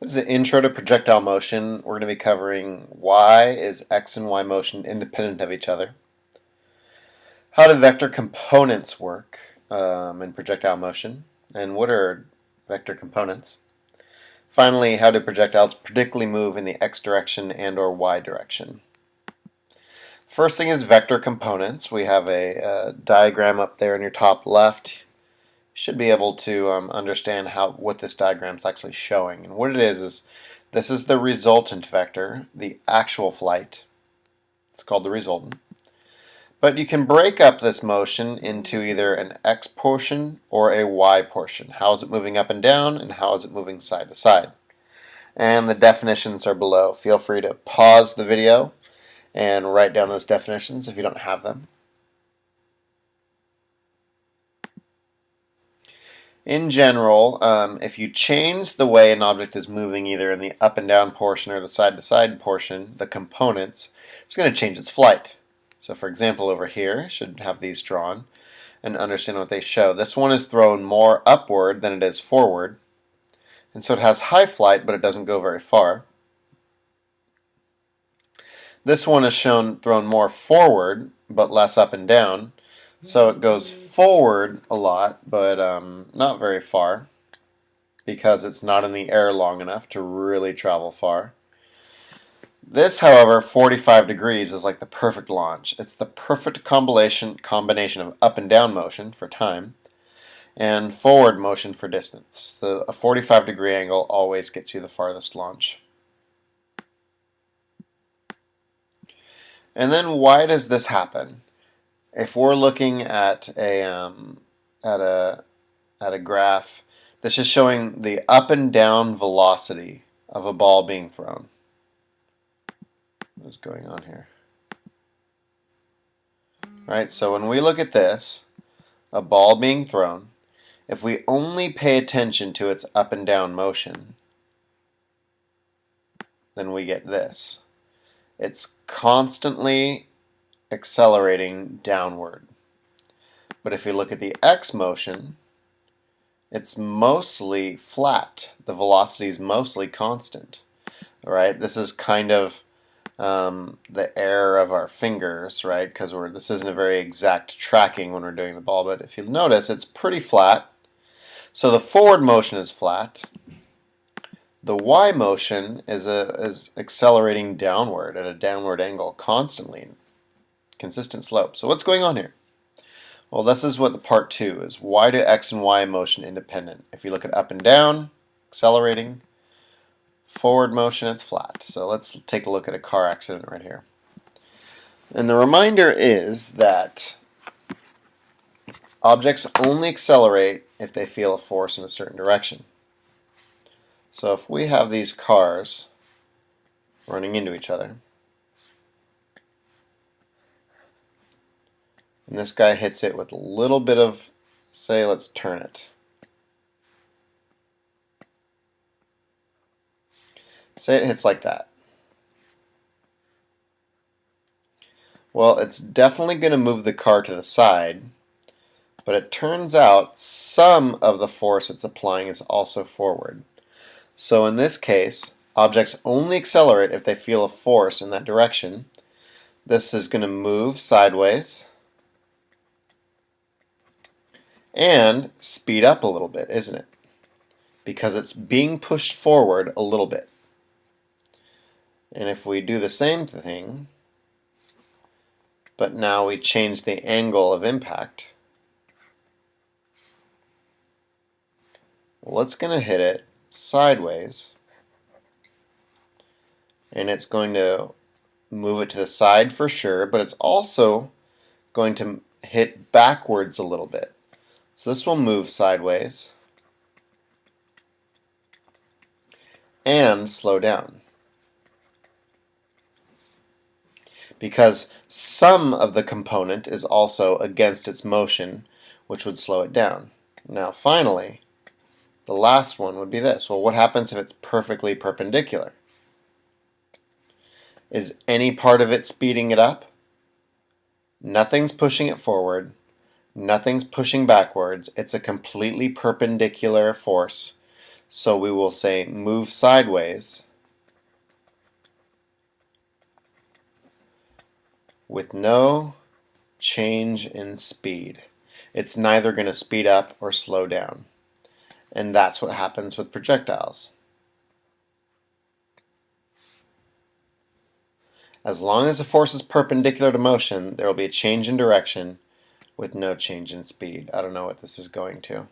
This is an intro to projectile motion. We're going to be covering why is x and y motion independent of each other, how do vector components work in projectile motion, and what are vector components. Finally, how do projectiles predictably move in the x direction and or y direction. First thing is vector components. We have a diagram up there in your top left. Should be able to understand what this diagram is actually showing. And what it is this is the resultant vector, the actual flight. It's called the resultant. But you can break up this motion into either an x portion or a y portion. How is it moving up and down, and how is it moving side to side? And the definitions are below. Feel free to pause the video and write down those definitions if you don't have them. In general, if you change the way an object is moving either in the up and down portion or the side to side portion, the components, it's going to change its flight. So for example over here, should have these drawn and understand what they show. This one is thrown more upward than it is forward, and so it has high flight but it doesn't go very far. This one is thrown more forward but less up and down. So it goes forward a lot, but not very far, because it's not in the air long enough to really travel far. This, however, 45 degrees is like the perfect launch. It's the perfect combination of up and down motion for time and forward motion for distance. So a 45-degree angle always gets you the farthest launch. And then why does this happen? If we're looking at a graph, this is showing the up and down velocity of a ball being thrown. What's going on here? Right, so when we look at this, a ball being thrown, if we only pay attention to its up and down motion, then we get this. It's constantly accelerating downward. But if you look at the x motion, it's mostly flat. The velocity is mostly constant. All right, this is kind of the error of our fingers, right? Because this isn't a very exact tracking when we're doing the ball. But if you notice, it's pretty flat. So the forward motion is flat. The y motion is accelerating downward at a downward angle constantly. Consistent slope. So what's going on here? Well, this is what the part 2 is. Why do x and y motion independent? If you look at up and down, accelerating, forward motion, it's flat. So let's take a look at a car accident right here. And the reminder is that objects only accelerate if they feel a force in a certain direction. So if we have these cars running into each other, and this guy hits it with a little bit of, say, let's turn it. Say it hits like that. Well, it's definitely going to move the car to the side, but it turns out some of the force it's applying is also forward. So in this case, objects only accelerate if they feel a force in that direction. This is going to move sideways and speed up a little bit, isn't it? Because it's being pushed forward a little bit. And if we do the same thing, but now we change the angle of impact, well, it's going to hit it sideways, and it's going to move it to the side for sure, but it's also going to hit backwards a little bit. So this will move sideways and slow down, because some of the component is also against its motion, which would slow it down. Now finally, the last one would be this. Well, what happens if it's perfectly perpendicular? Is any part of it speeding it up? Nothing's pushing it forward. Nothing's pushing backwards. It's a completely perpendicular force. So we will say move sideways with no change in speed. It's neither going to speed up or slow down. And that's what happens with projectiles. As long as the force is perpendicular to motion, there will be a change in direction with no change in speed. I don't know what this is going to.